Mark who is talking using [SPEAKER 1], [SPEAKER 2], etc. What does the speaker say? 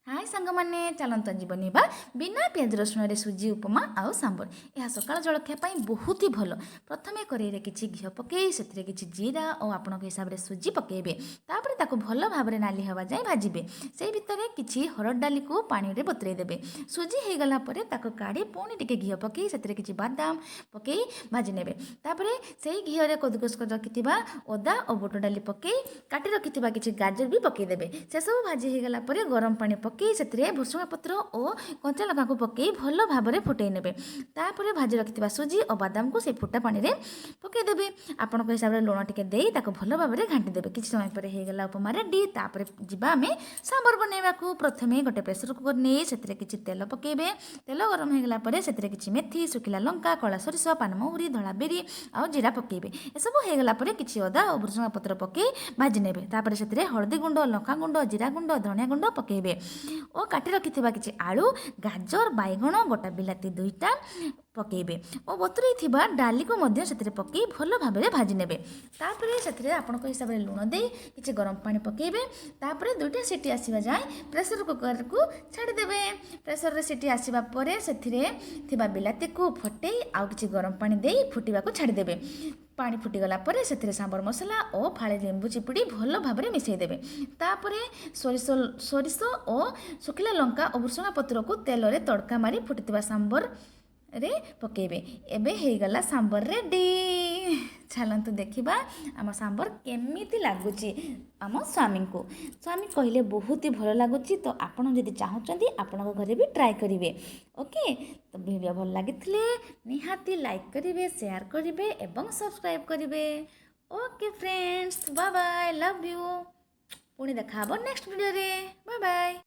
[SPEAKER 1] हाय सांग मैंने चलत आज बनवा बिना प्याज रसुण सुजी उपमा आउ सांबर। यह सकाल जलखिया बहुत ही भल। प्रथम कड़े किसी घी पकई से किसी जीरा और आपण हिसाब से सुजी पकेबे। तापर ताको भल भाव में नाली हवा जाए भाजबे। से भितर किसी हरड़ डाली को पानी रे बतुरे देबे। सुजी हो गला ताको काढ़ी पुणी टिके घी पकई से किसी बादाम पकई भाजी नेबे। तापर से घी रे कदुकस कर रखिथिबा अदा और बुट डाली पकई काटी रखिथिबा किसी गाजर भी पकई देबे। से सब भाजी हो गला गरम पानी पकई से भुसुंगा पत्र और कंचा लଙ୍କା को पकई भल भाव में फुटई नेबे। तापर भाजी रखिथिबा सुजी और बादाम को से फुटा पानी रे पकई देबे। आपण हिसाब से लुण टिके देई ताको भल भाव में घांटी देबे। किछि समय पर हो गला उपमा रेडी। तापर जिबा आमे सांबर बनेबाकू। प्रथमे गोटे प्रेसर कुकर नै सेतिरे किछि तेल पकेबे। तेल गरम हो गला परे सेतिरे किछि मेथी सुखिला लଙ୍କା कला सरिष पानमहुरी धला बेरी आ जीरा पकेबे। ए सब हो गला परे किछि अदा और भुसुंगा पत्र पकई भाजी नेबे। तापर सेतिरे हळदी गुंड लଙ୍କା गुंड जीरा गुंड धनिया गुंड पकेबे और काटी रखिथिबा किछि आलू गाजर बैगण गोटा बिलाती दुईटा पकेबे और बतुरई थिबा डाली को मध्य सेतिरे पकई भल भाव में भाजी नेबे। तापर सेतिरे आपनक हिसाब से लुण देई किछि गरम पानी पकेबे। तापर दुईटा सीटी आसीबा जाय प्रेसर कुकर को छाड़ी देबे। प्रेसर रे सीटी आसीबा परे सेतिरे थिबा बिलाती को फटई आ किछि गरम पानी देई फुटिबा को छाड़ी देबे। पानी फुटिगला परे सेतिरे सांबर मसला और फाळे लेंबू चिपुड़ी भल भाव में मिसई देबे। तापरे सोरिष और सुखिला लଙ୍କା और भुसुंगा पत्र को तेल रे तड़का मारी फुटिथिबा सांबर रे पकेबे। एबे हे गला सांबर रेडी। चलतु देखिबा आम सांबर केमिति लागुची आम स्वामी को। स्वामी कहले बहुत ही भल लागुची। तो आपण जदि चाहूचंदी आपण घरे भी ट्राई करिवे। ओके तो वीडियो भल लागिथिले निहाती लाइक करिवे शेयर करिवे एवं सब्सक्राइब करिवे। Okay friends bye bye love you. पुणी देखा नेक्स्ट वीडियो रे बाय बाय।